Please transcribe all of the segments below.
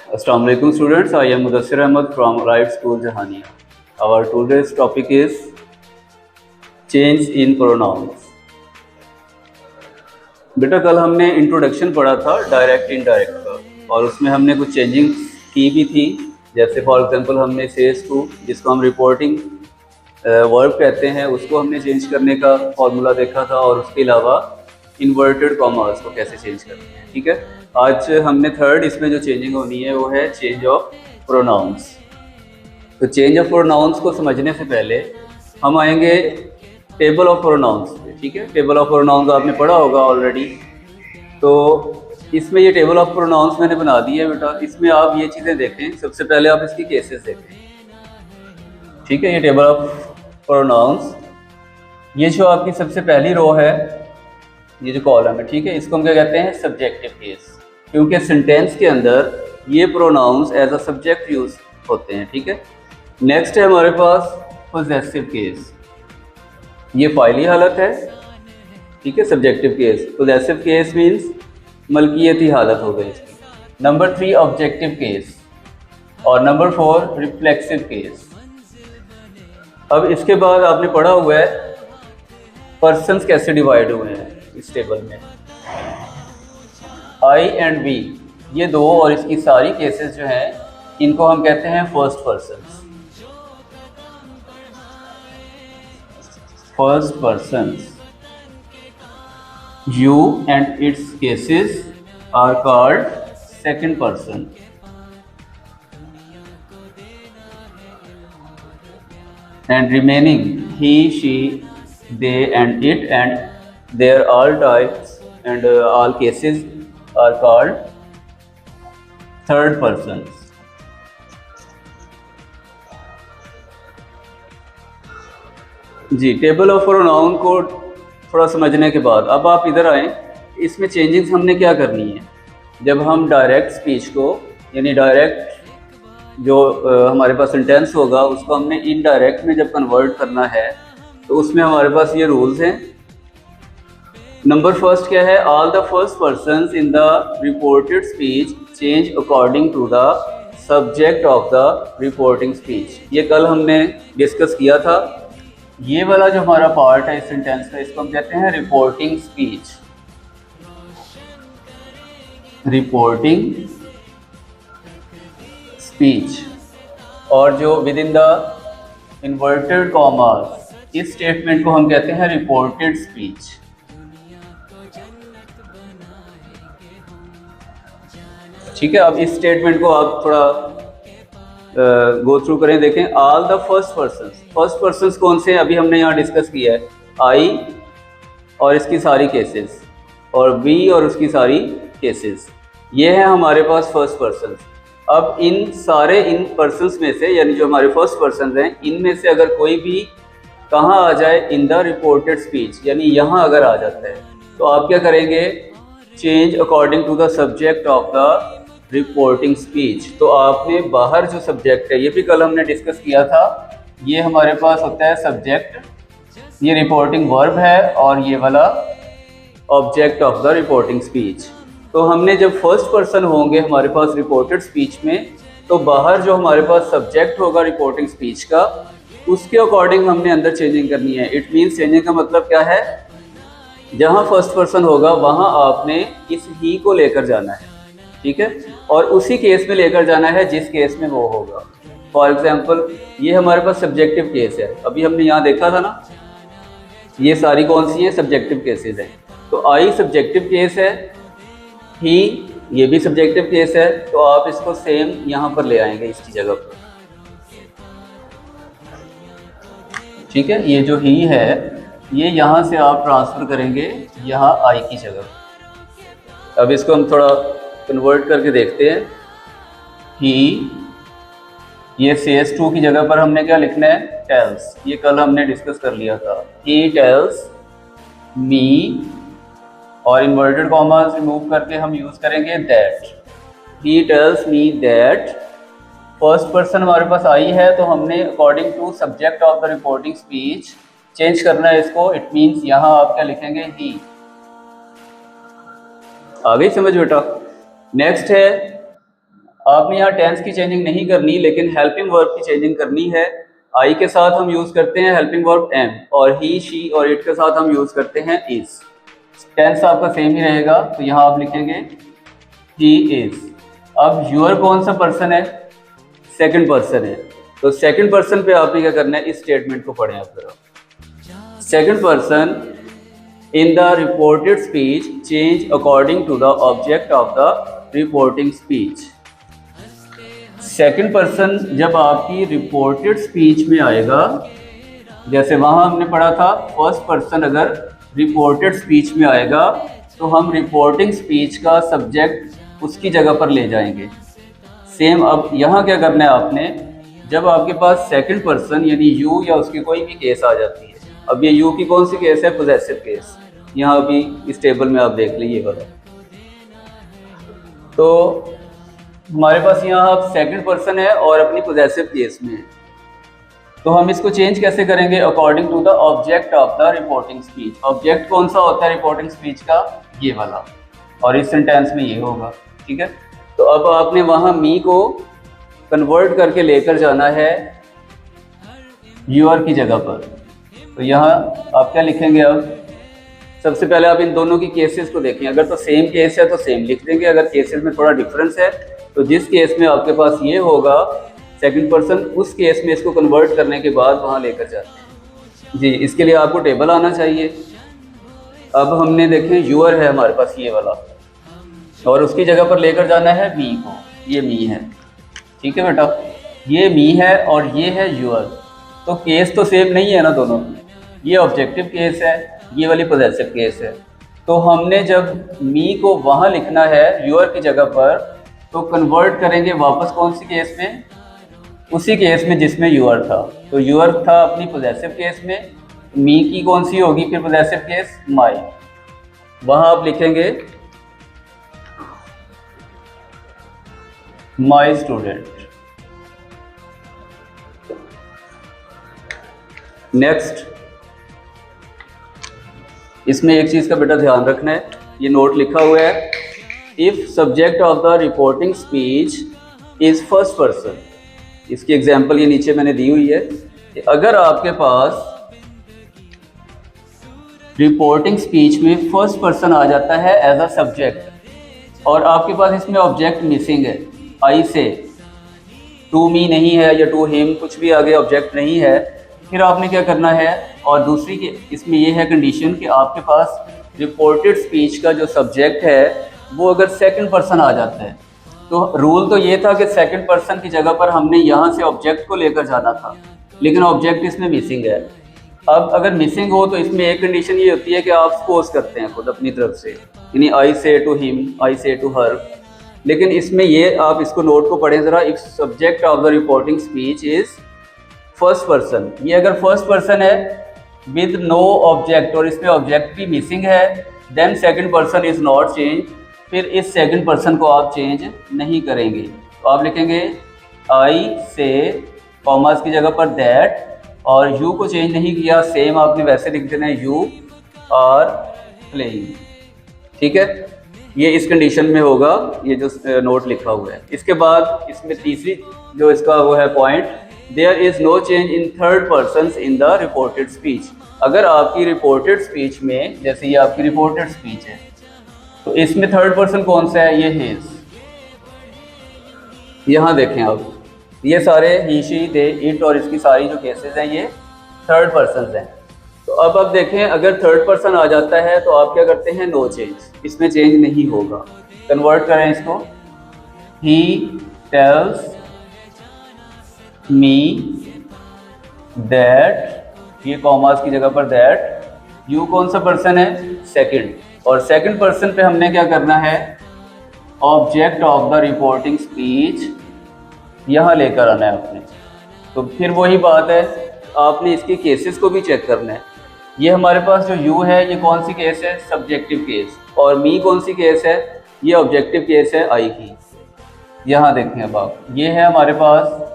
Assalamu alaikum students, I am Mudassir Ahmed from Right School Jahania. Our today's topic is change in pronouns. बेटा कल हमने introduction पढ़ा था direct indirect का, और उसमें हमने कुछ चेंजिंग की भी थी। जैसे फॉर एग्जांपल हमने सेज टू, जिसको हम रिपोर्टिंग वर्ब कहते हैं, उसको हमने चेंज करने का फॉर्मूला देखा था, और उसके अलावा इन्वर्टेड कॉमास को कैसे चेंज करते हैं। ठीक है, आज हमने थर्ड इसमें जो चेंजिंग होनी है वो है चेंज ऑफ प्रोनाउंस। तो चेंज ऑफ प्रोनाउंस को समझने से पहले हम आएंगे टेबल ऑफ प्रोनाउंस पे। ठीक है, टेबल ऑफ प्रोनाउंस आपने पढ़ा होगा ऑलरेडी। तो इसमें ये टेबल ऑफ प्रोनाउंस मैंने बना दी है बेटा। इसमें आप ये चीज़ें देखें, सबसे पहले आप इसकी केसेस देखें। ठीक है, ये टेबल ऑफ प्रोनाउंस, ये जो आपकी सबसे पहली रो है, ये जो कॉलम है, ठीक है, इसको हम क्या कहते हैं, सब्जेक्टिव केस, क्योंकि सेंटेंस के अंदर ये pronouns as a subject use होते हैं। ठीक है, नेक्स्ट है हमारे पास पोजेसिव केस, ये फाइली हालत है। ठीक है, subjective case. Possessive case means मलकियती हालत हो गई इसकी। नंबर 3 ऑब्जेक्टिव केस, और नंबर 4 रिफ्लेक्सिव केस। अब इसके बाद आपने पढ़ा हुआ है पर्सन्स कैसे डिवाइड हुए हैं इस टेबल में। आई एंड वी, ये दो और इसकी सारी केसेस जो हैं, इनको हम कहते हैं first persons. First persons. You and its cases are called second person. And remaining he, she, they and it and their all types and all cases are called third persons. जी, table of pronoun को थोड़ा समझने के बाद अब आप इधर आएँ। इसमें चेंजिंग्स हमने क्या करनी है, जब हम डायरेक्ट स्पीच को, यानी डायरेक्ट जो हमारे पास सेंटेंस होगा, उसको हमने इनडायरेक्ट में जब कन्वर्ट करना है, तो उसमें हमारे पास ये रूल्स हैं। नंबर फर्स्ट क्या है, all the first persons in the reported speech change according to the subject of the reporting speech. ये कल हमने डिस्कस किया था। ये वाला जो हमारा पार्ट है इस सेंटेंस का, इसको हम कहते हैं रिपोर्टिंग स्पीच। रिपोर्टिंग स्पीच, और जो with in the inverted commas, इस स्टेटमेंट को हम कहते हैं रिपोर्टेड स्पीच। ठीक है, अब इस स्टेटमेंट को आप थोड़ा गो थ्रू करें, देखें। All the first persons, first persons कौन से हैं, अभी हमने यहाँ डिस्कस किया है, आई और इसकी सारी केसेस, और वी और उसकी सारी केसेस, ये हैं हमारे पास फर्स्ट पर्सन्स। अब इन सारे इन पर्सन्स में से, यानी जो हमारे फर्स्ट पर्सन्स हैं, इनमें से अगर कोई भी कहाँ आ जाए, इन द रिपोर्टेड स्पीच, यानी यहाँ अगर आ जाता है, तो आप क्या करेंगे, change according to the subject of the reporting speech. तो आपने बाहर जो सब्जेक्ट है, ये भी कल हमने डिस्कस किया था, ये हमारे पास होता है सब्जेक्ट, ये रिपोर्टिंग वर्ब है, और ये वाला object of the reporting speech. तो हमने जब फर्स्ट पर्सन होंगे हमारे पास रिपोर्टेड स्पीच में, तो बाहर जो हमारे पास सब्जेक्ट होगा रिपोर्टिंग स्पीच का, उसके अकॉर्डिंग हमने अंदर चेंजिंग करनी है। इट मीन्स चेंजिंग का मतलब क्या है, जहाँ फर्स्ट पर्सन होगा वहाँ आपने इस ही को लेकर जाना है। ठीक है, और उसी केस में लेकर जाना है जिस केस में वो होगा। फॉर एग्जाम्पल, ये हमारे पास सब्जेक्टिव केस है, अभी हमने यहाँ देखा था ना, ये सारी कौन सी हैं, सब्जेक्टिव केसेस हैं। तो आई सब्जेक्टिव केस है, ही ये भी सब्जेक्टिव केस है, तो आप इसको सेम यहाँ पर ले आएंगे इसकी जगह पर। ठीक है, ये जो ही है, ये यहाँ से आप ट्रांसफर करेंगे यहाँ आई की जगह। अब इसको हम थोड़ा कन्वर्ट करके देखते हैं। ही, ये सेज टू की जगह पर हमने क्या लिखना है, टेल्स, ये कल हमने डिस्कस कर लिया था। ही टेल्स मी, और इन्वर्टेड कॉमास रिमूव करके हम यूज करेंगे that. He tells me that. First person हमारे पास आई है, तो हमने according to subject of the reporting speech change करना है इसको। इट मीन्स यहाँ आप क्या लिखेंगे, ही। आ गई समझ बेटा। नेक्स्ट है, आपने यहाँ टेंस की चेंजिंग नहीं करनी, लेकिन हेल्पिंग वर्ब की चेंजिंग करनी है। आई के साथ हम यूज करते हैं हेल्पिंग वर्ब एम, और ही, शी और इट के साथ हम यूज करते हैं इज। टेंस आपका सेम ही रहेगा, तो यहाँ आप लिखेंगे ही इज। अब यूअर कौन सा पर्सन है? सेकंड पर्सन है। तो सेकंड पर्सन पे आपने क्या करना है, इस स्टेटमेंट को पढ़ें आप जरा। Second person in the reported speech change according to the object of the reporting speech. Second person जब आपकी रिपोर्टेड स्पीच में आएगा, जैसे वहां हमने पढ़ा था फर्स्ट पर्सन अगर रिपोर्टेड स्पीच में आएगा तो हम रिपोर्टिंग स्पीच का सब्जेक्ट उसकी जगह पर ले जाएंगे। सेम अब यहाँ क्या करना है आपने, जब आपके पास सेकंड पर्सन यानी यू या उसकी कोई भी केस आ जाती है। अब ये यू की कौन सी केस है? Possessive case. यहाँ अभी इस टेबल में आप देख लीजिए वाला। तो हमारे पास यहाँ अब सेकंड पर्सन है और अपनी पोजेसिव केस में है, तो हम इसको चेंज कैसे करेंगे? According to the object of the reporting speech. Object कौन सा होता है रिपोर्टिंग स्पीच का? ये वाला, और इस सेंटेंस में ये होगा। ठीक है, तो अब आपने वहां मी को कन्वर्ट करके लेकर जाना है यूअर की जगह पर। तो यहाँ आप क्या लिखेंगे? अब सबसे पहले आप इन दोनों की केसेस को देखें। अगर तो सेम केस है तो सेम लिख देंगे, अगर केसेस में थोड़ा डिफरेंस है तो जिस केस में आपके पास ये होगा सेकंड पर्सन, उस केस में इसको कन्वर्ट करने के बाद वहाँ लेकर जाते हैं जी। इसके लिए आपको टेबल आना चाहिए। अब हमने देखें यूअर है हमारे पास ये वाला, और उसकी जगह पर लेकर जाना है मी को। ये मी है, ठीक है बेटा, ये मी है और ये है यूअर। तो केस तो सेम नहीं है ना दोनों। ये ऑब्जेक्टिव केस है, ये वाली पोजेसिव केस है। तो हमने जब मी को वहाँ लिखना है यूअर की जगह पर, तो कन्वर्ट करेंगे वापस कौन सी केस में? उसी केस में जिसमें यूअर था। तो यूअर था अपनी पोजेसिव केस में, मी की कौन सी होगी फिर पोजेसिव केस? माई। वहाँ आप लिखेंगे माई स्टूडेंट। नेक्स्ट, इसमें एक चीज़ का बेटा ध्यान रखना है, ये नोट लिखा हुआ है, if subject of the reporting speech is first person. इसकी एग्जाम्पल ये नीचे मैंने दी हुई है कि अगर आपके पास रिपोर्टिंग स्पीच में फर्स्ट पर्सन आ जाता है एज अ सब्जेक्ट, और आपके पास इसमें ऑब्जेक्ट मिसिंग है, आई से, टू मी नहीं है या टू हिम, कुछ भी आगे ऑब्जेक्ट नहीं है, फिर आपने क्या करना है? और दूसरी के इसमें ये है कंडीशन कि आपके पास रिपोर्टेड स्पीच का जो सब्जेक्ट है वो अगर सेकंड पर्सन आ जाता है, तो रूल तो ये था कि सेकंड पर्सन की जगह पर हमने यहाँ से ऑब्जेक्ट को लेकर जाना था, लेकिन ऑब्जेक्ट इसमें मिसिंग है। अब अगर मिसिंग हो तो इसमें एक कंडीशन ये होती है कि आप सपोज करते हैं खुद अपनी तरफ से, यानी आई से टू हिम, आई से टू हर। लेकिन इसमें ये आप इसको नोट को पढ़ें ज़रा, if subject of the reporting speech is first person, ये अगर फर्स्ट पर्सन है विद नो ऑब्जेक्ट और इसमें ऑब्जेक्ट भी मिसिंग है, then second person is not change. फिर इस सेकंड पर्सन को आप चेंज नहीं करेंगे। तो आप लिखेंगे आई से, कॉमर्स की जगह पर दैट, और यू को चेंज नहीं किया, सेम आपने वैसे लिख देना है यू आर प्लेइंग। ठीक है, ये इस कंडीशन में होगा, ये जो नोट लिखा हुआ है। इसके बाद इसमें तीसरी जो इसका वो है point, there is no change in third person in the reported speech. अगर आपकी रिपोर्टेड स्पीच में, जैसे ये आपकी रिपोर्टेड स्पीच है, तो इसमें थर्ड पर्सन कौन सा है? ये हिज। यहाँ देखें आप, ये सारे ही, शी, दे, इट और इसकी सारी जो केसेस हैं ये थर्ड पर्सन हैं। तो अब आप देखें, अगर थर्ड पर्सन आ जाता है तो आप क्या करते हैं? नो चेंज, इसमें चेंज नहीं होगा। कन्वर्ट करें इसको, ही टेल्स मी दैट, ये कॉमास की जगह पर दैट, यू कौन सा पर्सन है? सेकंड, और सेकंड पर्सन पे हमने क्या करना है? Object of the reporting speech यहाँ लेकर आना है आपने। तो फिर वही बात है, आपने इसके केसेस को भी चेक करना है। ये हमारे पास जो यू है ये कौन सी केस है? Subjective case. और मी कौन सी केस है? ये ऑब्जेक्टिव केस है आई की। यहाँ देखें अब आप, ये है हमारे पास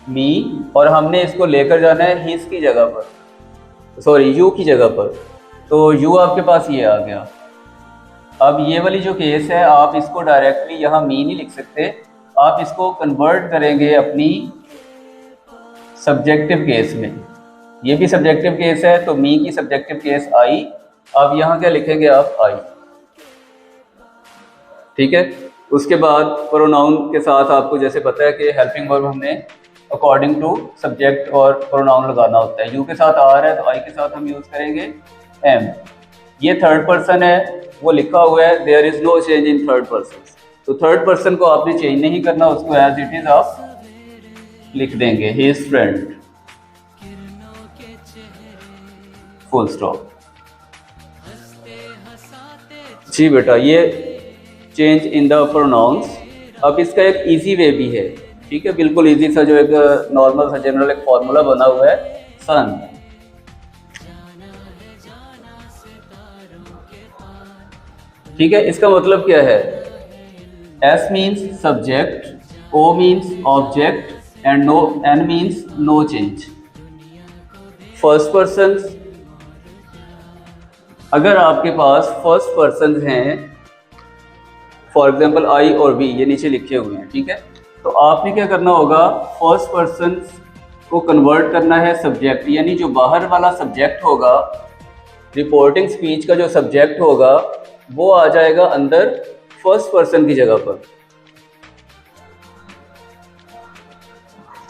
मी, और हमने इसको लेकर जाना है हिज की जगह पर, सॉरी यू की जगह पर। तो यू आपके पास ये आ गया। अब ये वाली जो केस है आप इसको डायरेक्टली यहाँ मी नहीं लिख सकते, आप इसको कन्वर्ट करेंगे अपनी सब्जेक्टिव केस में। ये भी सब्जेक्टिव केस है तो मी की सब्जेक्टिव केस आई। अब यहाँ क्या लिखेंगे आप, आई। ठीक है। उसके बाद प्रोनाउन के साथ आपको जैसे पता है कि हेल्पिंग वर्ब हमने अकॉर्डिंग टू सब्जेक्ट और प्रोनाउन लगाना होता है। यू के साथ आर है तो आई के साथ हम यूज़ करेंगे एम। ये थर्ड पर्सन है, वो लिखा हुआ है there is no change in third person, तो थर्ड पर्सन को आपने चेंज नहीं करना, उसको एज इट इज आप लिख देंगे, he is friend, full stop. जी बेटा, ये चेंज इन द प्रोनाउंस। अब इसका एक इजी वे भी है, ठीक है, बिल्कुल इजी सा, जो एक नॉर्मल सा जनरल एक फॉर्मूला बना हुआ है, सन। ठीक है, इसका मतलब क्या है, S means subject, O means object and no, N means no change. First person, अगर आपके पास फर्स्ट पर्सन हैं, फॉर एग्जाम्पल आई और वी, ये नीचे लिखे हुए हैं, ठीक है, तो आपने क्या करना होगा, फर्स्ट पर्सन को कन्वर्ट करना है सब्जेक्ट, यानी जो बाहर वाला सब्जेक्ट होगा, रिपोर्टिंग स्पीच का जो सब्जेक्ट होगा वो आ जाएगा अंदर फर्स्ट पर्सन की जगह पर।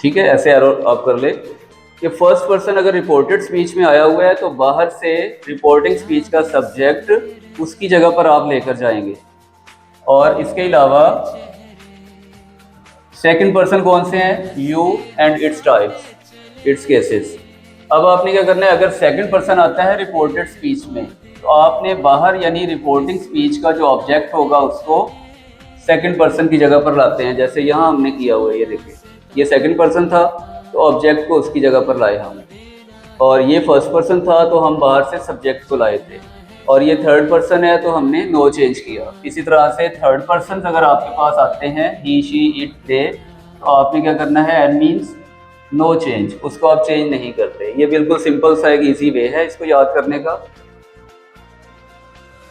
ठीक है, ऐसे एरो आप कर ले कि फर्स्ट पर्सन अगर रिपोर्टेड स्पीच में आया हुआ है तो बाहर से रिपोर्टिंग स्पीच का सब्जेक्ट उसकी जगह पर आप लेकर जाएंगे। और इसके अलावा सेकंड पर्सन कौन से हैं, you and its types, it's cases. अब आपने क्या करना है, अगर सेकंड पर्सन आता है रिपोर्टेड स्पीच में तो आपने बाहर यानी रिपोर्टिंग स्पीच का जो ऑब्जेक्ट होगा उसको सेकंड पर्सन की जगह पर लाते हैं, जैसे यहाँ हमने किया हुआ है, ये देखिए, ये सेकंड पर्सन था तो ऑब्जेक्ट को उसकी जगह पर लाए हम, और ये फर्स्ट पर्सन था तो हम बाहर से सब्जेक्ट को लाए थे, और ये थर्ड पर्सन है तो हमने नो चेंज किया। इसी तरह से थर्ड पर्सन अगर आपके पास आते हैं, ही, शी, इट, दे, तो आपने क्या करना है, एन मीन्स नो चेंज, उसको आप चेंज नहीं करते। ये बिल्कुल सिंपल सा एक इजी वे है इसको याद करने का।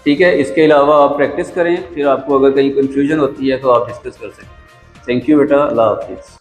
ठीक है, इसके अलावा आप प्रैक्टिस करें, फिर आपको अगर कहीं कंफ्यूजन होती है तो आप डिस्कस कर सकते हैं। थैंक यू बेटा, अल्लाह हाफिज़।